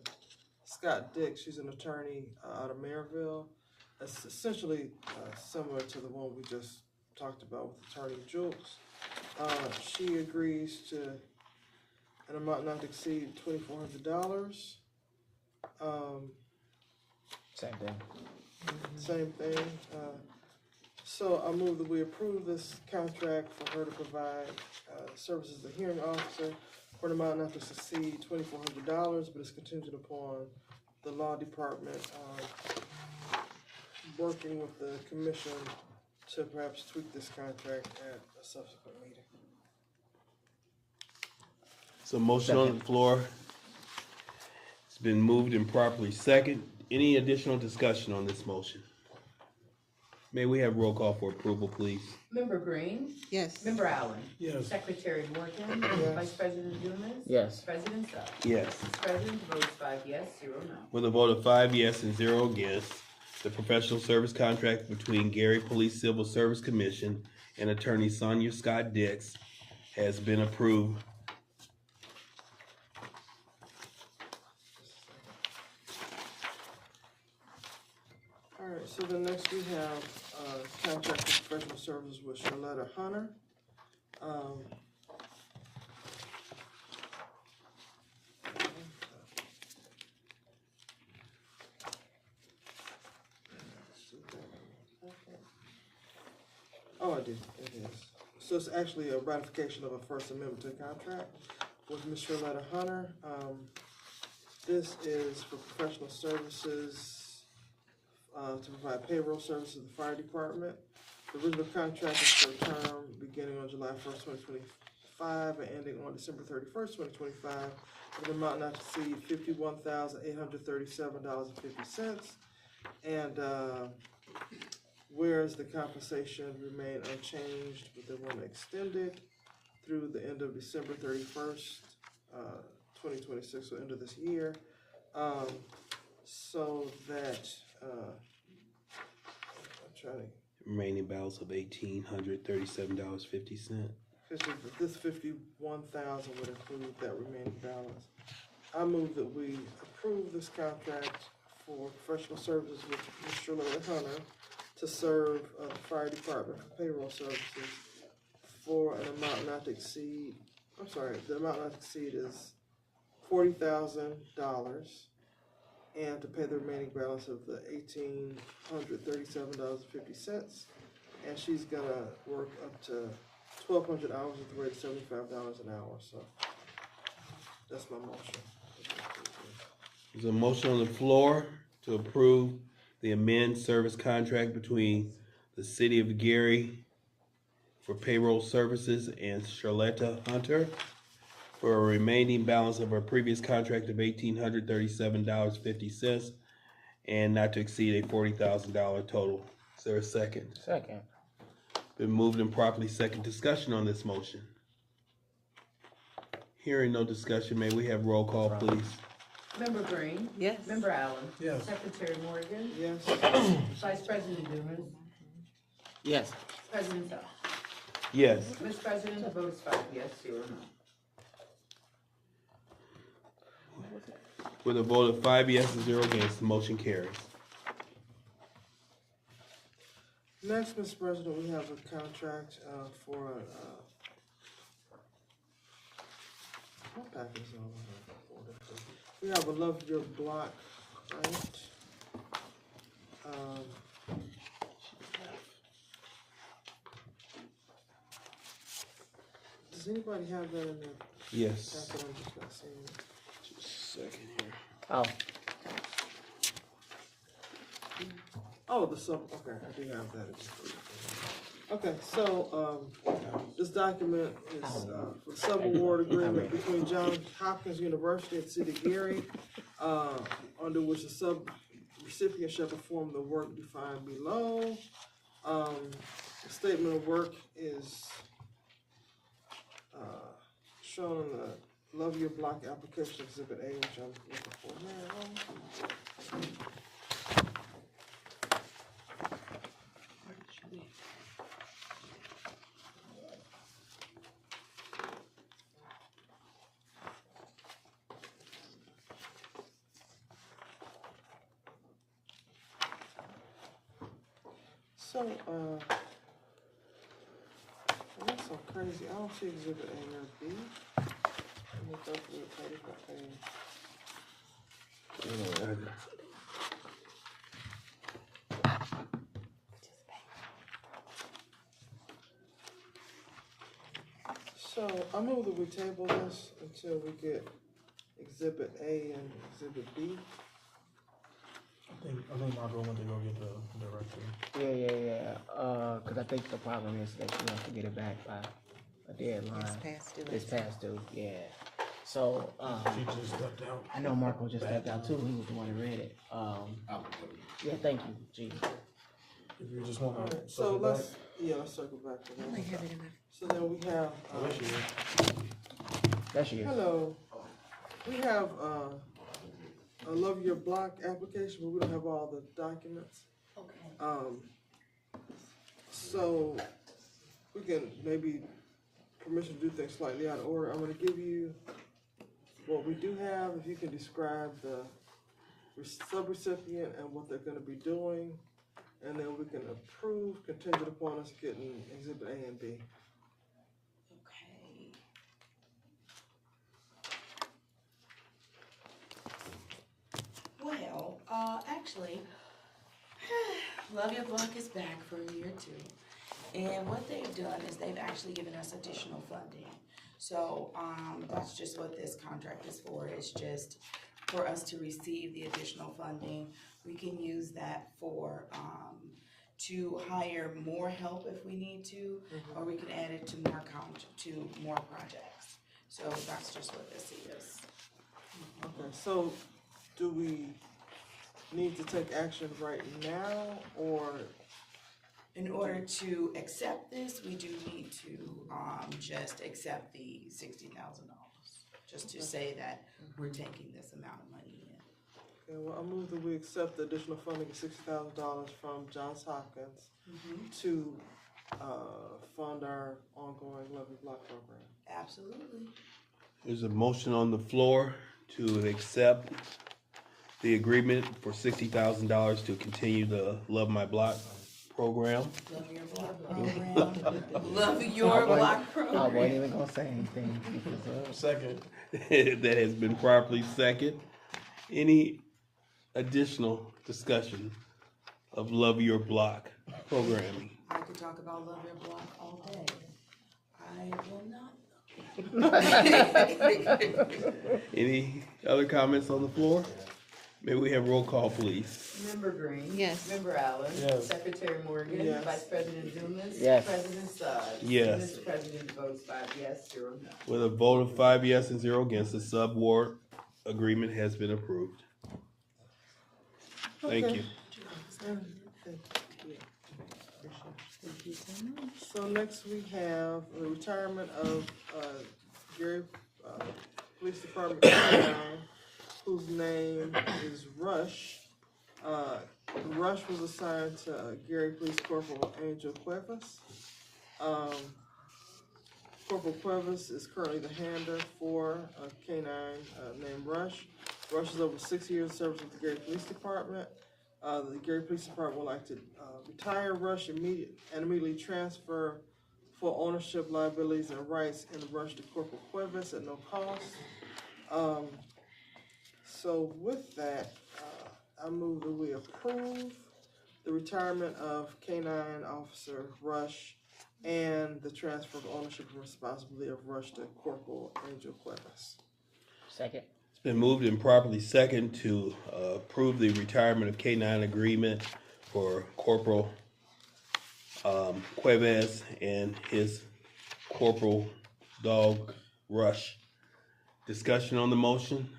Scott Dick. She's an attorney out of Maryville. It's essentially similar to the one we just talked about with Attorney Julks. She agrees to an amount not to exceed $2,400. Same thing. Same thing. So I move that we approve this contract for her to provide services as a hearing officer for an amount not to exceed $2,400, but it's contingent upon the law department working with the commission to perhaps tweak this contract at a subsequent meeting. So motion on the floor. It's been moved and properly second. Any additional discussion on this motion? May we have roll call for approval, please? Member Green? Yes. Member Allen? Yes. Secretary Morgan? Yes. Vice President Dumas? Yes. President Saab? Yes. Mr. President, the vote is 5 yes, 0 no. With a vote of 5 yes and 0 against, the professional service contract between Gary Police Civil Service Commission and Attorney Sonia Scott Dix has been approved Alright, so then next we have, contract for professional services with Charlotta Hunter. Oh, I did, it is. So it's actually a ratification of a First Amendment to the contract with Ms. Charlotta Hunter. This is for professional services, to provide payroll services to the fire department. The original contract is for a term beginning on July 1st, 2025 and ending on December 31st, 2025, with an amount not to exceed $51,837.50. And, whereas the compensation remained unchanged, but they want to extend it through the end of December 31st, 2026, so end of this year, so that, I'm trying to, Remaining balance of $1,837.50. this 51,000 would include that remaining balance. I move that we approve this contract for professional services with Ms. Charlotta Hunter to serve the fire department for payroll services for an amount not to exceed, the amount not to exceed is $40,000, and to pay the remaining balance of the $1,837.50. And she's gonna work up to 1,200 hours at the rate of $75 an hour, so that's my motion. There's a motion on the floor to approve the amend service contract between the City of Gary for payroll services and Charlotta Hunter for a remaining balance of our previous contract of $1,837.50 and not to exceed a $40,000 total. Is there a second? Second. Been moved and properly second. Discussion on this motion. Hearing no discussion, may we have roll call, please? Member Green? Yes. Member Allen? Yes. Secretary Morgan? Yes. Vice President Dumas? Yes. President Tuck? Yes. Mr. President, the vote is 5 yes, 0 no. With a vote of 5 yes and 0 against, the motion carries. Next, Mr. President, we have a contract for what package is all of that? We have a Love Your Block grant. Does anybody have that in their Yes. packet? I'm just not seeing it. Just a second here. Oh. Oh, okay, I do have that. Okay, so, this document is, for the sub-award agreement between Johns Hopkins University and City of Gary, under which the sub-recipient shall perform the work defined below. The statement of work is, shown in the Love Your Block application exhibit A, which I'm looking for now. So, that's so crazy. I don't see exhibit A or B. Let me go through it page by page. So, I move that we table this until we get exhibit A and exhibit B. I think Marco went to go get the director. Yeah. Cause I think the problem is that you have to get it back by a deadline. It's past due. It's past due, yeah. So, She just stepped out. I know Marco just stepped out too. He was the one who read it. Yeah, thank you, G. If you just want to. So let's circle back to that. So then we have. There she is. Hello. We have a Love Your Block application, but we don't have all the documents. Okay. So we can maybe permission to do things slightly out of order. I'm gonna give you what we do have. If you can describe the sub-recipient and what they're gonna be doing, and then we can approve contingent upon us getting exhibit A and B. Okay. Well, actually, Love Your Block is back for year 2. And what they've done is they've actually given us additional funding. So, that's just what this contract is for. It's just for us to receive the additional funding. We can use that for, to hire more help if we need to, or we can add it to more projects. So that's just what this is. Okay, so do we need to take action right now, or? In order to accept this, we do need to, just accept the $60,000, just to say that we're taking this amount of money in. Okay, well, I move that we accept the additional funding of $60,000 from Johns Hopkins to fund our ongoing Love Your Block program. Absolutely. There's a motion on the floor to accept the agreement for $60,000 to continue the Love My Block program. Love Your Block program. Love Your Block program. I wasn't even gonna say anything. Second. That has been properly second. Any additional discussion of Love Your Block programming? I could talk about Love Your Block all day. I will not. Any other comments on the floor? May we have roll call, please? Member Green. Yes. Member Allen. Yes. Secretary Morgan. Yes. Vice President Dumas. Yes. President Suggs. Yes. Mr. President votes 5 yes, 0 no. With a vote of 5 yes and 0 against, the sub-ward agreement has been approved. Thank Okay. you. So next we have the retirement of Gary Police Department K-9, whose name is Rush. Rush was assigned to Gary Police Corporal Angel Cuevas. Corporal Cuevas is currently the handler for a K-9 named Rush. Rush is over 6 years of service with the Gary Police Department. The Gary Police Department would like to retire Rush and immediately transfer full ownership, liabilities, and rights in Rush to Corporal Cuevas at no cost. So with that, I move that we approve the retirement of K-9 Officer Rush and the transfer of ownership and responsibility of Rush to Corporal Angel Cuevas. Second. It's been moved and properly second to approve the retirement of K-9 agreement for Corporal Cuevas and his Corporal Dog Rush. Discussion on the motion?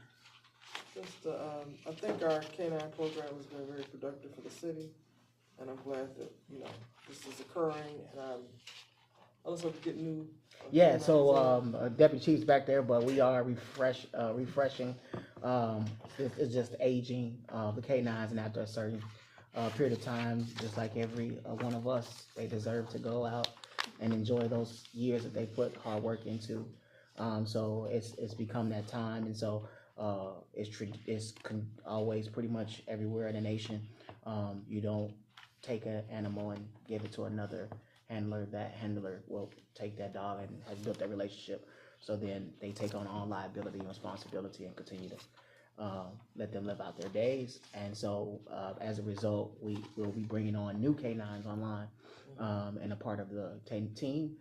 Just, I think our K-9 program has been very productive for the city, and I'm glad that, this is occurring, and I also get new. Yeah, so Deputy Chief's back there, but we are refreshing. It's just aging the K-9s, and after a certain period of time, just like every one of us, they deserve to go out and enjoy those years that they put hard work into. So it's become that time, and so it's always pretty much everywhere in the nation. You don't take an animal and give it to another handler. That handler will take that dog and has built that relationship. So then they take on all liability and responsibility and continue to let them live out their days. And so as a result, we will be bringing on new K-9s online and a part of the team.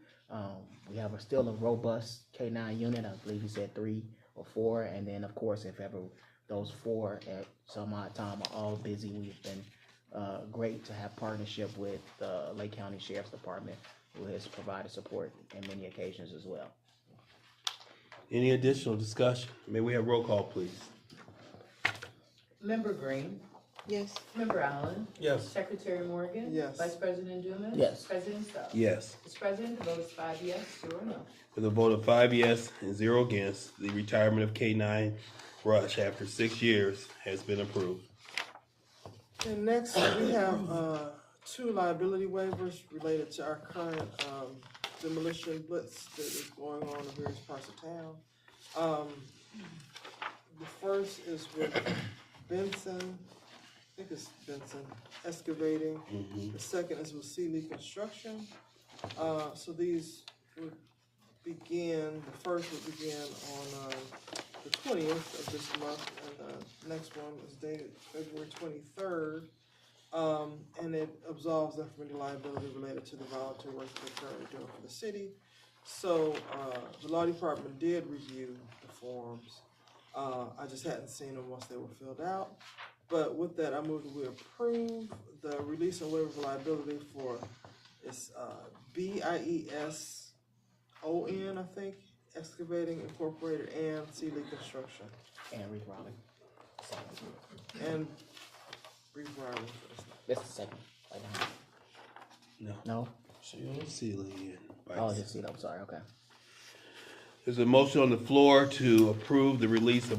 We have still a robust K-9 unit. I believe you said 3 or 4. And then, of course, if ever those 4 at some odd time are all busy, we've been great to have partnership with the Lake County Sheriff's Department, who has provided support in many occasions as well. Any additional discussion? May we have roll call, please? Member Green. Yes. Member Allen. Yes. Secretary Morgan. Yes. Vice President Dumas. Yes. President Suggs. Yes. Mr. President votes 5 yes, 0 no. With a vote of 5 yes and 0 against, the retirement of K-9 Rush after 6 years has been approved. And next, we have 2 liability waivers related to our current demolition blitz that is going on in various parts of town. The first is with Benson Marcus Benson Excavating. Mhm. The second is with Sealy Construction. So these would begin, the first would begin on the 20th of this month, and the next one is dated February 23rd. And it absolves them from any liability related to the volunteer work they're currently doing for the city. So the law department did review the forms. I just hadn't seen them once they were filled out. But with that, I move that we approve the release and waiver of liability for it's BIESON, I think, Excavating Incorporated and Sealy Construction. And Reeve Riley. And Reeve Riley. That's the second. Right now. No. No? Sealy and Oh, just Sealy, I'm sorry, okay. There's a motion on the floor to approve the release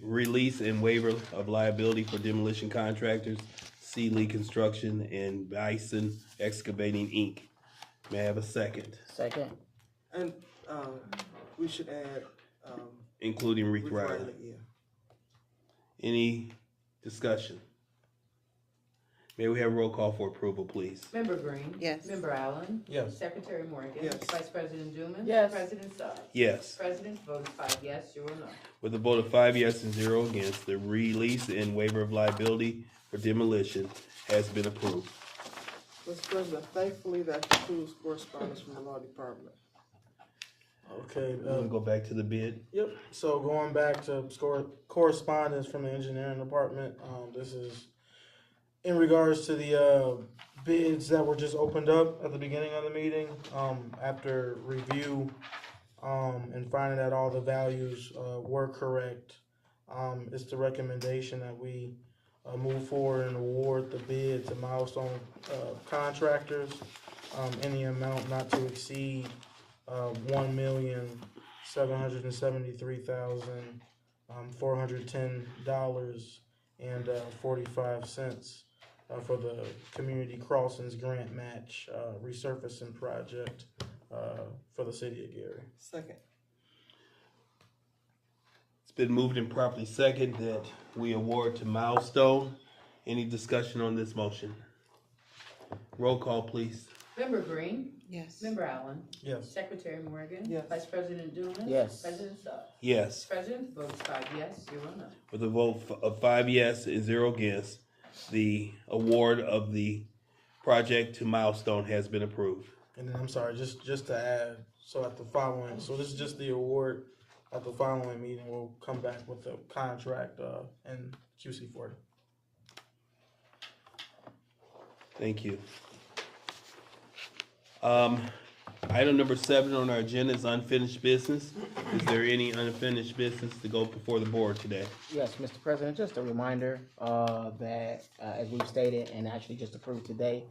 release and waiver of liability for demolition contractors, Sealy Construction and Bison Excavating Inc. May I have a second? Second. And we should add Including Reeve Reeve Riley. Riley, yeah. Any discussion? May we have a roll call for approval, please? Member Green? Yes. Member Allen? Yes. Secretary Morgan? Yes. Vice President Dumas? Yes. President Suggs? Yes. President votes 5 yes, 0 no. With a vote of 5 yes and 0 against, the release and waiver of liability for demolition has been approved. Mr. President, thankfully that concludes correspondence from the law department. Okay. I'm gonna go back to the bid. Yep. So going back to correspondence from the engineering department, this is in regards to the bids that were just opened up at the beginning of the meeting. After review and finding that all the values were correct, it's the recommendation that we move forward and award the bid to Milestone Contractors in the amount not to exceed $1,773,410.45 for the Community Crossings Grant Match resurfacing project for the city of Gary. Second. It's been moved and properly second that we award to Milestone. Any discussion on this motion? Roll call, please. Member Green? Yes. Member Allen? Yes. Secretary Morgan? Yes. Vice President Dumas? Yes. President Suggs? Yes. President votes 5 yes, 0 no. With a vote of 5 yes and 0 against, the award of the project to Milestone has been approved. And then I'm sorry, just to add, so at the following, so this is just the award. At the following meeting, we'll come back with the contract and QC40. Thank you. Item number 7 on our agenda is unfinished business. Is there any unfinished business to go before the board today? Yes, Mr. President, just a reminder that as we've stated and actually just approved today,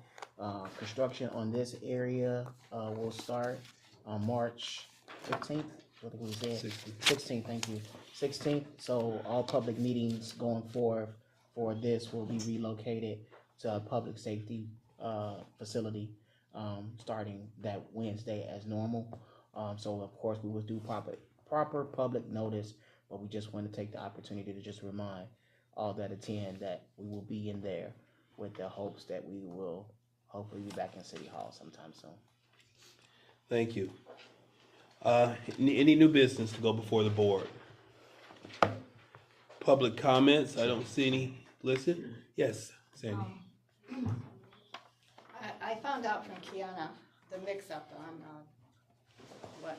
construction on this area will start on March 15th. What did we say? 16th, thank you. 16th, so all public meetings going forward for this will be relocated to a public safety facility starting that Wednesday as normal. So of course we will do proper public notice, but we just want to take the opportunity to just remind all that attend that we will be in there with the hopes that we will hopefully be back in City Hall sometime soon. Thank you. Any new business to go before the board? Public comments, I don't see any listed. Yes, Sandy. I found out from Kiana the mix-up on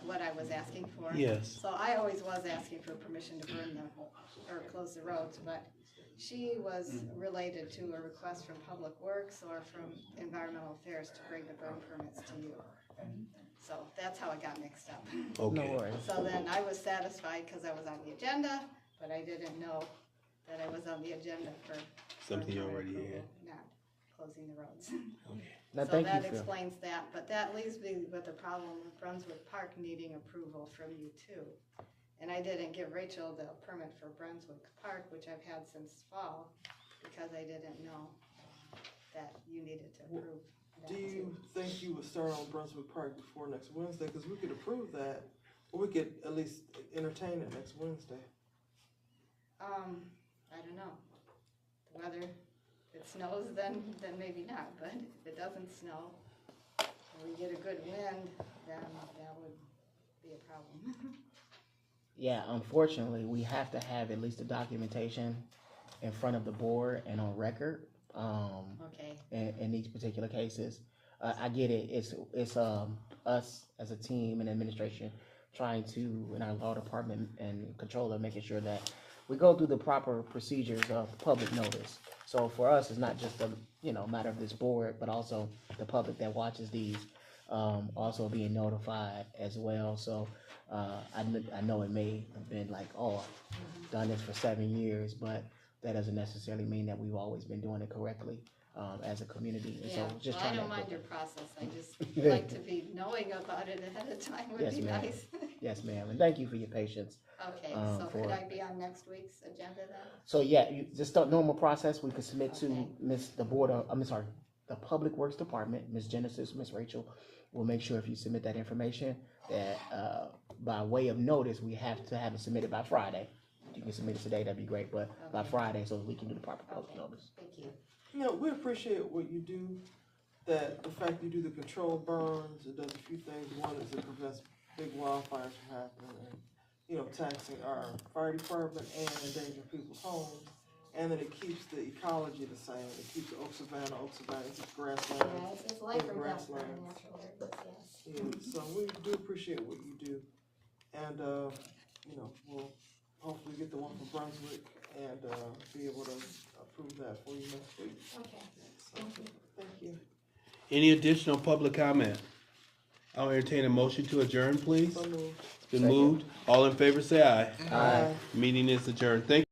what I was asking for. Yes. So I always was asking for permission to burn or close the roads, but she was related to a request from Public Works or from Environmental Affairs to bring the burn permits to you. So that's how it got mixed up. Okay. No worries. So then I was satisfied because I was on the agenda, but I didn't know that I was on the agenda for Something you for already approval, had. not closing the roads. Okay. Now, So thank you that for- explains that, but that leaves me with the problem of Brunswick Park needing approval from you too. And I didn't give Rachel the permit for Brunswick Park, which I've had since fall, because I didn't know that you needed to approve that Do you too. think you would start on Brunswick Park before next Wednesday? Because we could approve that, or we could at least entertain it next Wednesday. I don't know. The weather. If it snows, then maybe not, but if it doesn't snow, or we get a good wind, then that would be a problem. Yeah, unfortunately, we have to have at least the documentation in front of the board and on record. Okay. In these particular cases, I get it. It's us as a team and administration trying to, in our law department and controller, making sure that we go through the proper procedures of public notice. So for us, it's not just a matter of this board, but also the public that watches these also being notified as well. So I know it may have been like, oh, I've done this for 7 years, but that doesn't necessarily mean that we've always been doing it correctly as a community. And Yeah, so just well, I trying don't to, mind your process, I just like to be knowing about it ahead of time would Yes, be ma'am. nice. Yes, ma'am, and thank you for your patience. Okay, so for- could I be on next week's agenda then? So yeah, just the normal process, we could submit to the Public Works Department, Ms. Genesis, Ms. Rachel, will make sure if you submit that information, that by way of notice, we have to have it submitted by Friday. If you can submit it today, that'd be great, but by Friday, so we can do the proper public notice. Thank you. You know, we appreciate what you do, that the fact you do the controlled burns, it does a few things. One is it prevents big wildfires from happening and, taxing our fire department and endangering people's homes. And then it keeps the ecology the same. It keeps Oak Savannah, it's grassland. Yeah, it's life or death for grassland. natural areas, yes. Yeah, so we do appreciate what you do. And, we'll hopefully get the one from Brunswick and be able to approve that for you next week. Okay, So, thank you. Any additional public comment? I'll entertain a motion to adjourn, please. So moved. It's been moved. All in favor, say aye. Aye. Meeting is adjourned. Thank